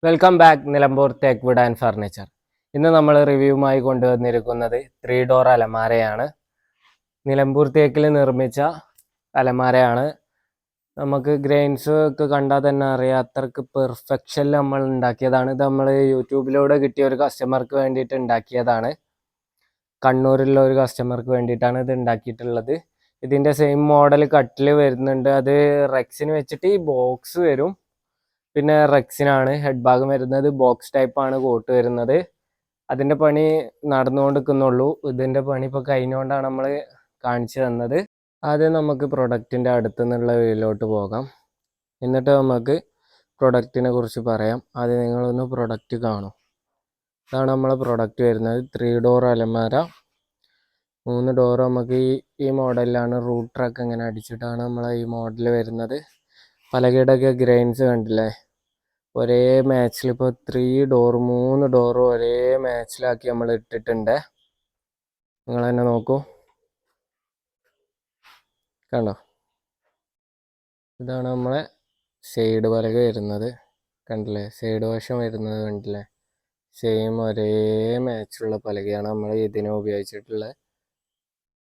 Welcome back Nilambur തേക്ക് would and furniture. ഇന്ന് നമ്മൾ റിവ്യൂമായി കൊണ്ടുവന്നിരിക്കുന്നത് 3 ഡോർ അലമാരയാണ്. നിലമ്പൂർ തേക്കിൽ നിർമ്മിച്ച അലമാരയാണ്. നമുക്ക് ഗ്രെയിൻസ് ഒക്കെ കണ്ടാൽ തന്നെ അറിയാം, അത്രക്ക് പെർഫെക്ഷനിൽ നമ്മൾ ഉണ്ടാക്കിയതാണ്. ഇത് നമ്മൾ യൂട്യൂബിലൂടെ കിട്ടിയ ഒരു കസ്റ്റമർക്ക് വേണ്ടിയിട്ട് ഉണ്ടാക്കിയതാണ്. കണ്ണൂരിലുള്ള ഒരു കസ്റ്റമർക്ക് വേണ്ടിയിട്ടാണ് ഇത് ഉണ്ടാക്കിയിട്ടുള്ളത്. ഇതിൻ്റെ സെയിം മോഡൽ കട്ടിൽ വരുന്നുണ്ട്. അത് റെക്സിന് വെച്ചിട്ട് ഈ ബോക്സ് വരും. പിന്നെ റെക്സിനാണ് ഹെഡ് ഭാഗം വരുന്നത്. ബോക്സ് ടൈപ്പാണ് കോട്ട് വരുന്നത്. അതിൻ്റെ പണി നടന്നുകൊണ്ടിരിക്കുന്നുള്ളൂ. ഇതിൻ്റെ പണി ഇപ്പോൾ കഴിഞ്ഞുകൊണ്ടാണ് നമ്മൾ കാണിച്ചു തന്നത്. ആദ്യം നമുക്ക് പ്രൊഡക്റ്റിൻ്റെ അടുത്തു നിന്നുള്ള വീട്ടിലോട്ട് പോകാം. എന്നിട്ട് നമുക്ക് പ്രൊഡക്റ്റിനെ കുറിച്ച് പറയാം. ആദ്യം നിങ്ങളൊന്ന് പ്രൊഡക്റ്റ് കാണും. ഇതാണ് നമ്മളെ പ്രൊഡക്റ്റ് വരുന്നത്. 3 ഡോർ അലമാര. 3 ഡോർ നമുക്ക് ഈ മോഡലിലാണ്. റൂട്ടറൊക്കെ ഇങ്ങനെ അടിച്ചിട്ടാണ് നമ്മളെ ഈ മോഡൽ വരുന്നത്. പലകയുടെയൊക്കെ ഗ്രെയിൻസ് കണ്ടില്ലേ, ഒരേ മാച്ചിൽ. ഇപ്പോൾ 3 ഡോറും ഒരേ മാച്ചിലാക്കി നമ്മൾ ഇട്ടിട്ടുണ്ട്. നിങ്ങൾ തന്നെ നോക്കൂ, കണ്ടോ? ഇതാണ് നമ്മളെ സൈഡ് പലക വരുന്നത്. കണ്ടില്ലേ, സൈഡ് വശം വരുന്നത് കണ്ടില്ലേ? സെയിം ഒരേ മാച്ചുള്ള പലകയാണ് നമ്മൾ ഇതിനെ ഉപയോഗിച്ചിട്ടുള്ളത്.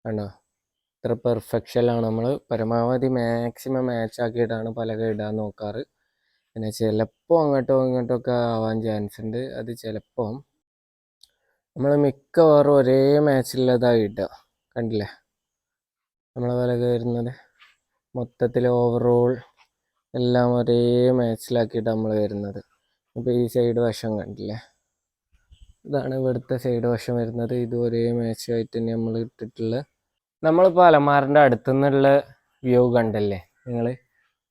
കണ്ടോ? ഇത്ര പെർഫെക്ഷനിലാണ് നമ്മൾ പരമാവധി മാക്സിമം മാച്ച് ആക്കിയിട്ടാണ് പലക ഇടാൻ നോക്കാറ്. പിന്നെ ചിലപ്പോൾ അങ്ങോട്ടോ ഇങ്ങോട്ടോ ഒക്കെ ആവാൻ ചാൻസ് ഉണ്ട്. അത് ചിലപ്പോൾ നമ്മൾ മിക്കവാറും ഒരേ മാച്ചിലുള്ളതായി ഇടുക. കണ്ടില്ലേ, നമ്മളെ പലക വരുന്നത് മൊത്തത്തിൽ ഓവറോൾ എല്ലാം ഒരേ മാച്ചിലാക്കിയിട്ട് നമ്മൾ വരുന്നത്. ഇപ്പോൾ ഈ സൈഡ് വശം കണ്ടില്ലേ, ഇതാണ് ഇവിടുത്തെ സൈഡ് വശം വരുന്നത്. ഇത് ഒരേ മാച്ചായിട്ട് തന്നെ നമ്മൾ ഇട്ടിട്ടുള്ളത്. നമ്മളിപ്പോൾ അലമാറിൻ്റെ അടുത്തുനിന്നുള്ള വ്യൂ കണ്ടല്ലേ നിങ്ങൾ?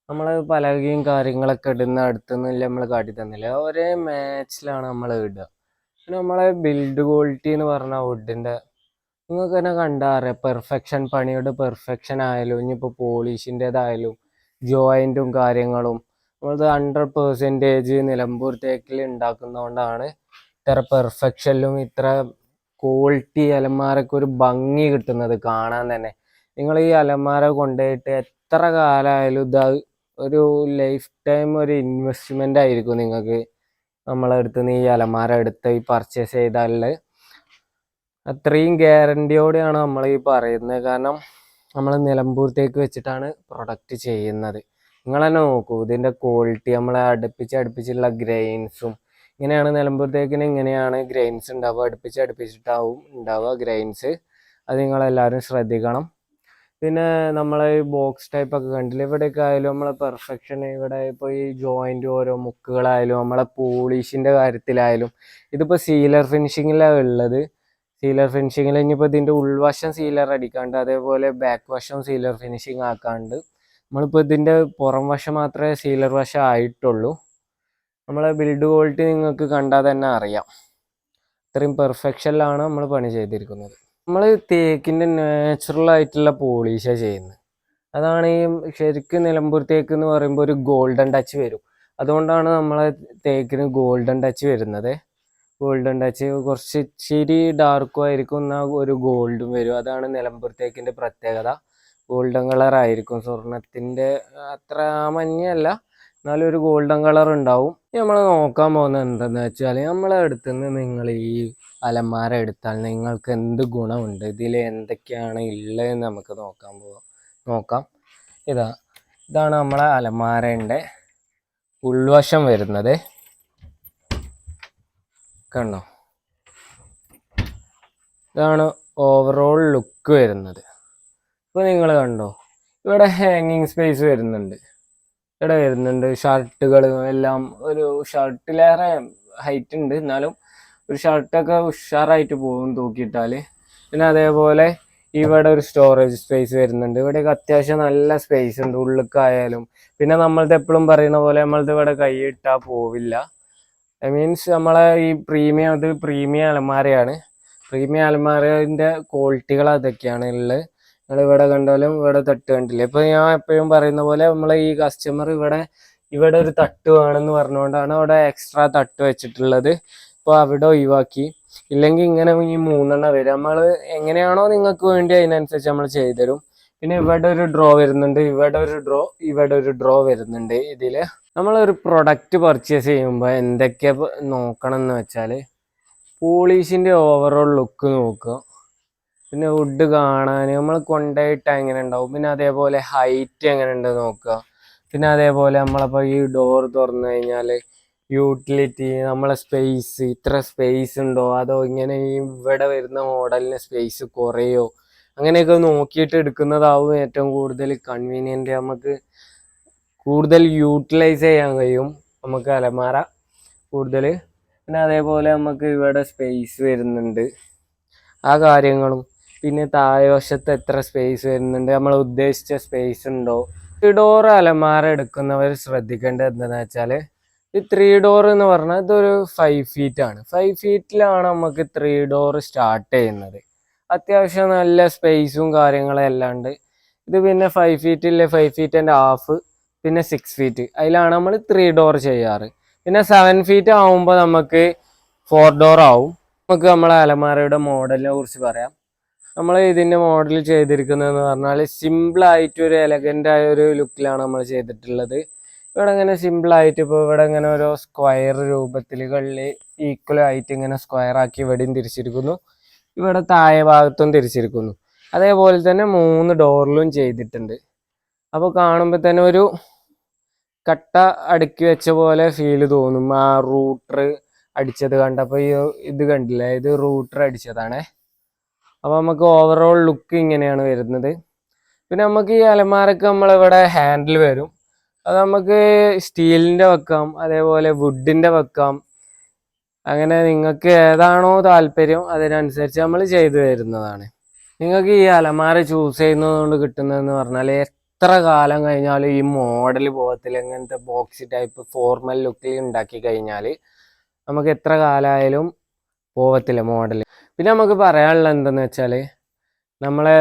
നമ്മൾ പലകയും കാര്യങ്ങളൊക്കെ ഇടുന്ന അടുത്തുനിന്നില്ല, നമ്മൾ കാട്ടി തന്നില്ല. ഒരേ മാച്ചിലാണ് നമ്മൾ ഇടുക. പിന്നെ നമ്മളെ ബിൽഡ് ക്വാളിറ്റി എന്ന് പറഞ്ഞാൽ വുഡിൻ്റെ നിങ്ങൾക്ക് തന്നെ കണ്ടാൽ അറിയാം. പെർഫെക്ഷൻ, പണിയുടെ പെർഫെക്ഷൻ ആയാലും ഇനിയിപ്പോൾ പോളിഷിൻ്റെതായാലും ജോയിൻറ്റും കാര്യങ്ങളും നമ്മളത് 100% നിലമ്പൂർ തേക്കിൽ ഉണ്ടാക്കുന്നതുകൊണ്ടാണ് ഇത്ര പെർഫെക്ഷനിലും ഇത്ര ക്വാളിറ്റി അലമാരക്ക് ഒരു ഭംഗി കിട്ടുന്നത് കാണാൻ തന്നെ. നിങ്ങൾ ഈ അലമാര കൊണ്ടുപോയിട്ട് എത്ര കാലമായാലും ഇത് ഒരു ലൈഫ് ടൈം ഒരു ഇൻവെസ്റ്റ്മെൻ്റ് ആയിരിക്കും നിങ്ങൾക്ക് നമ്മളെ അടുത്ത് നിന്ന് ഈ അലമാര എടുത്ത് ഈ പർച്ചേസ് ചെയ്താൽ. അത്രയും ഗ്യാരണ്ടിയോടെയാണ് നമ്മൾ ഈ പറയുന്നത്. കാരണം നമ്മൾ നിലമ്പൂരത്തേക്ക് വെച്ചിട്ടാണ് പ്രൊഡക്റ്റ് ചെയ്യുന്നത്. നിങ്ങൾ തന്നെ നോക്കൂ ഇതിൻ്റെ ക്വാളിറ്റി. നമ്മളെ അടുപ്പിച്ചുള്ള ഗ്രെയിൻസും ഇങ്ങനെയാണ്. നിലമ്പൂരത്തേക്കിന് ഇങ്ങനെയാണ് ഗ്രെയിൻസ് ഉണ്ടാവുക. അടുപ്പിച്ചിട്ടാവും ഉണ്ടാവുക ഗ്രെയിൻസ്. അത് നിങ്ങളെല്ലാവരും ശ്രദ്ധിക്കണം. പിന്നെ നമ്മളെ ഈ ബോക്സ് ടൈപ്പൊക്കെ കണ്ടില്ല, ഇവിടെയൊക്കെ ആയാലും നമ്മളെ പെർഫെക്ഷൻ. ഇവിടെ ഇപ്പോൾ ഈ ജോയിൻ്റ് ഓരോ മുക്കുകളായാലും നമ്മളെ പോളിഷിൻ്റെ കാര്യത്തിലായാലും ഇതിപ്പോൾ സീലർ ഫിനിഷിങ്ങിലാണ് ഉള്ളത്. സീലർ ഫിനിഷിങ്ങിൽ ഇനിയിപ്പോൾ ഇതിൻ്റെ ഉൾവശം സീലർ അടിക്കാണ്ട് അതേപോലെ ബാക്ക് വശം സീലർ ഫിനിഷിങ് ആക്കാണ്ട് നമ്മളിപ്പോൾ ഇതിൻ്റെ പുറം വശം മാത്രമേ സീലർ വശം ആയിട്ടുള്ളൂ. നമ്മളെ ബിൽഡ് ക്വാളിറ്റി നിങ്ങൾക്ക് കണ്ടാൽ തന്നെ അറിയാം. ഇത്രയും പെർഫെക്ഷനിലാണ് നമ്മൾ പണി ചെയ്തിരിക്കുന്നത്. നമ്മൾ തേക്കിൻ്റെ നാച്ചുറൽ ആയിട്ടുള്ള പോളിഷാണ് ചെയ്യുന്നത്. അതാണ് ഈ ശരിക്കും നിലമ്പൂർ തേക്ക് എന്ന് പറയുമ്പോൾ ഒരു ഗോൾഡൻ ടച്ച് വരും. അതുകൊണ്ടാണ് നമ്മളെ തേക്കിന് ഗോൾഡൻ ടച്ച് വരുന്നത്. ഗോൾഡൻ ടച്ച് കുറച്ച് ഇച്ചിരി ഡാർക്കും ആയിരിക്കും, എന്നാൽ ഒരു ഗോൾഡും വരും. അതാണ് നിലമ്പൂർ തേക്കിൻ്റെ പ്രത്യേകത. ഗോൾഡൻ കളർ ആയിരിക്കും. സ്വർണത്തിൻ്റെ അത്ര മഞ്ഞയല്ല, എന്നാലും ഒരു ഗോൾഡൻ കളർ ഉണ്ടാവും. നമ്മൾ നോക്കാൻ പോകുന്നത് എന്താണെന്ന് വെച്ചാൽ, നമ്മളെ അടുത്തുനിന്ന് നിങ്ങൾ ഈ അലമാര എടുത്താൽ നിങ്ങൾക്ക് എന്ത് ഗുണമുണ്ട്, ഇതിൽ എന്തൊക്കെയാണ് ഉള്ളതെന്ന് നമുക്ക് നോക്കാം. ഇതാണ് നമ്മളെ അലമാരൻ്റെ ഉൾവശം വരുന്നത്. കണ്ടോ? ഇതാണ് ഓവറോൾ ലുക്ക് വരുന്നത്. ഇപ്പോൾ നിങ്ങൾ കണ്ടോ, ഇവിടെ ഹാങ്ങിങ് സ്പേസ് വരുന്നുണ്ട്. ഷർട്ടുകൾ എല്ലാം ഒരു ഷർട്ടിലേറെ ഹൈറ്റ് ഉണ്ട്, എന്നാലും ഒരു ഷർട്ടൊക്കെ ഉഷാറായിട്ട് പോകും തൂക്കിയിട്ടാൽ. പിന്നെ അതേപോലെ ഇവിടെ ഒരു സ്റ്റോറേജ് സ്പേസ് വരുന്നുണ്ട്. ഇവിടെയൊക്കെ അത്യാവശ്യം നല്ല സ്പേസ് ഉണ്ട് ഉള്ളിലേക്കായാലും. പിന്നെ നമ്മളത് എപ്പോഴും പറയുന്ന പോലെ നമ്മളത് ഇവിടെ കൈയിട്ടാൽ പോവില്ല. മീൻസ് നമ്മളെ ഈ പ്രീമിയം അലമാരയാണ്. പ്രീമിയം അലമാരൻ്റെ ക്വാളിറ്റികൾ അതൊക്കെയാണ് ഉള്ളത്. നിങ്ങൾ ഇവിടെ കണ്ടാലും ഇവിടെ തട്ട് കണ്ടില്ലേ. ഇപ്പോൾ ഞാൻ എപ്പോഴും പറയുന്ന പോലെ നമ്മളെ ഈ കസ്റ്റമർ ഇവിടെ ഒരു തട്ട് വേണമെന്ന് പറഞ്ഞുകൊണ്ടാണ് അവിടെ എക്സ്ട്രാ തട്ട് വെച്ചിട്ടുള്ളത്. ഇപ്പോൾ അവിടെ ഒഴിവാക്കി. ഇല്ലെങ്കിൽ ഇങ്ങനെ ഈ 3 വരും. നമ്മൾ എങ്ങനെയാണോ നിങ്ങൾക്ക് വേണ്ടി അതിനനുസരിച്ച് നമ്മൾ ചെയ്തുതരും. പിന്നെ ഇവിടെ ഒരു ഡ്രോ വരുന്നുണ്ട്, ഇവിടെ ഒരു ഡ്രോ വരുന്നുണ്ട്. ഇതില് നമ്മളൊരു പ്രൊഡക്റ്റ് പർച്ചേസ് ചെയ്യുമ്പോൾ എന്തൊക്കെ നോക്കണം എന്ന് വെച്ചാൽ പോളീഷിന്റെ ഓവറോൾ ലുക്ക് നോക്കുക, പിന്നെ വുഡ് കാണാൻ നമ്മൾ കൊണ്ടുപോയിട്ട് എങ്ങനെ ഉണ്ടാവും, പിന്നെ അതേപോലെ ഹൈറ്റ് എങ്ങനെ ഉണ്ട് നോക്കുക, പിന്നെ അതേപോലെ നമ്മളപ്പോൾ ഈ ഡോർ തുറന്നു കഴിഞ്ഞാൽ യൂട്ടിലിറ്റി, നമ്മളെ സ്പേസ്, ഇത്ര സ്പേസ് ഉണ്ടോ, അതോ ഇങ്ങനെ ഈ ഇവിടെ വരുന്ന മോഡലിന് സ്പേസ് കുറയോ, അങ്ങനെയൊക്കെ നോക്കിയിട്ട് എടുക്കുന്നതാവും ഏറ്റവും കൂടുതൽ കൺവീനിയൻറ്റ്. നമുക്ക് കൂടുതൽ യൂട്ടിലൈസ് ചെയ്യാൻ കഴിയും നമുക്ക് അലമാര കൂടുതൽ. പിന്നെ അതേപോലെ നമുക്ക് ഇവിടെ സ്പേസ് വരുന്നുണ്ട്, ആ കാര്യങ്ങളും. പിന്നെ താഴെ വശത്ത് എത്ര സ്പേസ് വരുന്നുണ്ട്, നമ്മൾ ഉദ്ദേശിച്ച സ്പേസ് ഉണ്ടോ. 3 ഡോർ അലമാര എടുക്കുന്നവർ ശ്രദ്ധിക്കേണ്ടത് എന്താണെന്ന് വെച്ചാൽ ഈ 3 ഡോർ എന്ന് പറഞ്ഞാൽ ഇതൊരു 5 ഫീറ്റ് ആണ്. 5 ഫീറ്റിലാണ് നമുക്ക് 3 ഡോർ സ്റ്റാർട്ട് ചെയ്യുന്നത്. അത്യാവശ്യം നല്ല സ്പേസും കാര്യങ്ങളും എല്ലാം ഉണ്ട്. ഇത് പിന്നെ 5 ഫീറ്റില്ലേ, 5 ഫീറ്റ് ആൻഡ് ഹാഫ്, പിന്നെ 6 ഫീറ്റ്, അതിലാണ് നമ്മൾ 3 ഡോർ ചെയ്യാറ്. പിന്നെ 7 ഫീറ്റ് ആവുമ്പോൾ നമുക്ക് 4 ഡോർ ആവും. നമുക്ക് നമ്മളെ അലമാരയുടെ മോഡലിനെ കുറിച്ച് പറയാം. നമ്മൾ ഇതിൻ്റെ മോഡൽ ചെയ്തിരിക്കുന്നതെന്ന് പറഞ്ഞാൽ സിമ്പിളായിട്ട് ഒരു എലഗൻ്റ് ആയ ഒരു ലുക്കിലാണ് നമ്മൾ ചെയ്തിട്ടുള്ളത്. ഇവിടെ ഇങ്ങനെ സിമ്പിളായിട്ട് ഇപ്പോൾ ഇവിടെ ഇങ്ങനെ ഓരോ സ്ക്വയർ രൂപത്തിലുകളിൽ ഈക്വൽ ആയിട്ട് ഇങ്ങനെ സ്ക്വയർ ആക്കി ഇവിടെയും തിരിച്ചിരിക്കുന്നു, ഇവിടെ താഴെ ഭാഗത്തും തിരിച്ചിരിക്കുന്നു. അതേപോലെ തന്നെ 3 ഡോറിലും ചെയ്തിട്ടുണ്ട്. അപ്പോൾ കാണുമ്പോൾ തന്നെ ഒരു കട്ട അടുക്കി വെച്ച പോലെ ഫീല് തോന്നും. ആ റൂട്ടർ അടിച്ചത് കണ്ടപ്പോൾ ഇത് കണ്ടില്ലേ, ഇത് റൂട്ടർ അടിച്ചതാണേ. അപ്പോൾ നമുക്ക് ഓവറോൾ ലുക്ക് ഇങ്ങനെയാണ് വരുന്നത്. പിന്നെ നമുക്ക് ഈ അലമാരക്ക് നമ്മളിവിടെ ഹാൻഡിൽ വരും, അത് നമുക്ക് സ്റ്റീലിൻ്റെ വെക്കാം, അതേപോലെ വുഡിൻ്റെ വെക്കാം. അങ്ങനെ നിങ്ങൾക്ക് ഏതാണോ താല്പര്യം അതിനനുസരിച്ച് നമ്മൾ ചെയ്തു തരുന്നതാണ്. നിങ്ങൾക്ക് ഈ അലമാര ചൂസ് ചെയ്യുന്നത് കൊണ്ട് കിട്ടുന്നതെന്ന് പറഞ്ഞാൽ എത്ര കാലം കഴിഞ്ഞാലും ഈ മോഡൽ പോകത്തില്ല. ഇങ്ങനത്തെ ബോക്സി ടൈപ്പ് ഫോർമൽ ലുക്കിൽ ഉണ്ടാക്കി കഴിഞ്ഞാൽ നമുക്ക് എത്ര കാലമായാലും പോകത്തില്ല മോഡൽ. പിന്നെ നമുക്ക് പറയാനുള്ളത് എന്തെന്ന് വെച്ചാൽ നമ്മളെ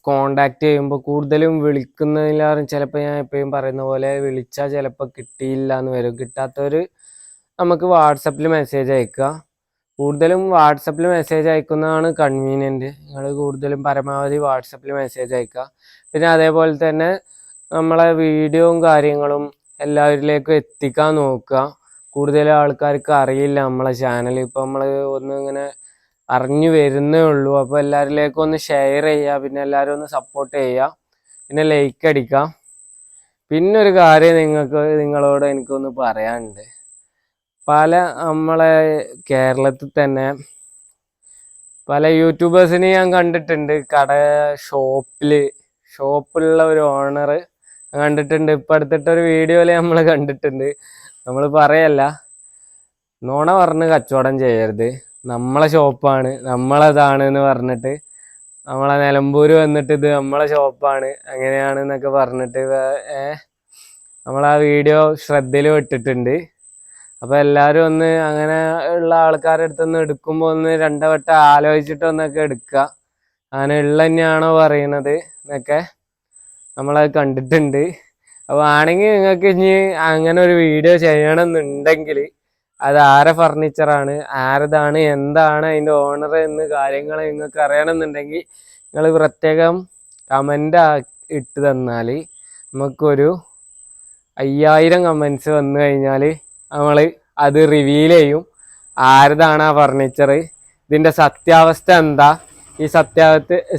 കോണ്ടാക്ട് ചെയ്യുമ്പോൾ കൂടുതലും വിളിക്കുന്നതിലാറും ചിലപ്പോൾ ഞാൻ എപ്പോഴും പറയുന്ന പോലെ വിളിച്ചാൽ ചിലപ്പോൾ കിട്ടിയില്ല എന്ന് വരും. കിട്ടാത്തവർ നമുക്ക് വാട്സപ്പിൽ മെസ്സേജ് അയക്കുക. കൂടുതലും വാട്സപ്പിൽ മെസ്സേജ് അയക്കുന്നതാണ് കൺവീനിയൻറ്റ്. നിങ്ങൾ കൂടുതലും പരമാവധി വാട്സപ്പിൽ മെസ്സേജ് അയക്കുക. പിന്നെ അതേപോലെ തന്നെ നമ്മളെ വീഡിയോയും കാര്യങ്ങളും എല്ലാവരിലേക്കും എത്തിക്കാൻ നോക്കുക. കൂടുതൽ ആൾക്കാർക്ക് അറിയില്ല നമ്മളെ ചാനൽ, ഇപ്പോൾ നമ്മൾ ഒന്ന് ഇങ്ങനെ അറിഞ്ഞു വരുന്നേ ഉള്ളൂ. അപ്പോൾ എല്ലാവരിലേക്കും ഒന്ന് ഷെയർ ചെയ്യുക, പിന്നെ എല്ലാവരും ഒന്ന് സപ്പോർട്ട് ചെയ്യുക, പിന്നെ ലൈക്ക് അടിക്കുക. പിന്നെ ഒരു കാര്യം നിങ്ങളോട് എനിക്കൊന്ന് പറയാനുണ്ട്. പല നമ്മളെ കേരളത്തിൽ തന്നെ പല യൂട്യൂബേഴ്സിനെ ഞാൻ കണ്ടിട്ടുണ്ട്, ഷോപ്പിലുള്ള ഒരു ഓണർ കണ്ടിട്ടുണ്ട്. ഇപ്പം അടുത്തിട്ടൊരു വീഡിയോയിൽ നമ്മൾ കണ്ടിട്ടുണ്ട്. നമ്മൾ പറയല്ല, നുണ പറഞ്ഞ് കച്ചവടം ചെയ്യരുത്, നമ്മളെ ഷോപ്പാണ് നമ്മളതാണ് എന്ന് പറഞ്ഞിട്ട് നമ്മളെ നിലമ്പൂർ വന്നിട്ട് ഇത് നമ്മളെ ഷോപ്പാണ് അങ്ങനെയാണെന്നൊക്കെ പറഞ്ഞിട്ട് നമ്മളാ വീഡിയോ ശ്രദ്ധയിൽ വിട്ടിട്ടുണ്ട്. അപ്പോൾ എല്ലാവരും ഒന്ന് അങ്ങനെ ഉള്ള ആൾക്കാരുടെ അടുത്തൊന്ന് എടുക്കുമ്പോൾ ഒന്ന് 2 വട്ടം ആലോചിച്ചിട്ടൊന്നൊക്കെ എടുക്കുക. അങ്ങനെ ഉള്ള തന്നെയാണോ പറയണത് എന്നൊക്കെ നമ്മളത് കണ്ടിട്ടുണ്ട്. അപ്പോൾ ആണെങ്കിൽ നിങ്ങൾക്ക് ഇനി അങ്ങനെ ഒരു വീഡിയോ ചെയ്യണമെന്നുണ്ടെങ്കിൽ അത് ആരെ ഫർണിച്ചറാണ്, ആരതാണ്, എന്താണ് അതിൻ്റെ ഓണർ എന്ന് കാര്യങ്ങൾ നിങ്ങൾക്ക് അറിയണമെന്നുണ്ടെങ്കിൽ നിങ്ങൾ പ്രത്യേകം കമൻ്റ് ഇട്ട് തന്നാൽ നമുക്കൊരു 5000 കമൻറ്റ്സ് വന്നു കഴിഞ്ഞാൽ നമ്മൾ അത് റിവീൽ ചെയ്യും. ആരതാണ് ആ ഫർണിച്ചർ, ഇതിൻ്റെ സത്യാവസ്ഥ എന്താ, ഈ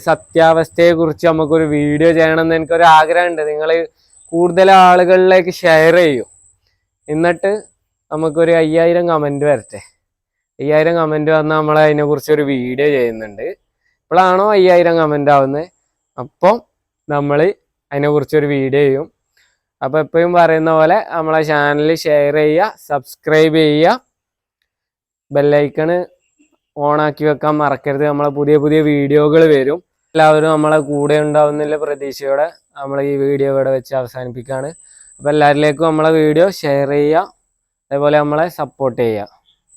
സത്യാവസ്ഥയെക്കുറിച്ച് നമുക്കൊരു വീഡിയോ ചെയ്യണമെന്ന് എനിക്കൊരു ആഗ്രഹമുണ്ട്. നിങ്ങൾ കൂടുതൽ ആളുകളിലേക്ക് ഷെയർ ചെയ്യും. എന്നിട്ട് നമുക്കൊരു 5000 കമൻറ്റ് വരട്ടെ. 5000 കമൻറ്റ് വന്നാൽ നമ്മൾ അതിനെക്കുറിച്ചൊരു വീഡിയോ ചെയ്യുന്നുണ്ട്. ഇപ്പോഴാണോ 5000 കമൻറ്റ് ആവുന്നത്, അപ്പം നമ്മൾ അതിനെക്കുറിച്ചൊരു വീഡിയോ ചെയ്യും. അപ്പോൾ എപ്പോഴും പറയുന്ന പോലെ നമ്മളെ ചാനൽ ഷെയർ ചെയ്യുക, സബ്സ്ക്രൈബ് ചെയ്യുക, ബെല്ലൈക്കണ് ഓണാക്കി വെക്കാൻ മറക്കരുത്. നമ്മളെ പുതിയ പുതിയ വീഡിയോകൾ വരും. എല്ലാവരും നമ്മളെ കൂടെ ഉണ്ടാവുന്നില്ല പ്രതീക്ഷയോടെ നമ്മൾ ഈ വീഡിയോ ഇവിടെ വെച്ച് അവസാനിപ്പിക്കുകയാണ്. അപ്പോൾ എല്ലാവരിലേക്കും നമ്മളെ വീഡിയോ ഷെയർ ചെയ്യുക, അതേപോലെ നമ്മളെ സപ്പോർട്ട് ചെയ്യുക.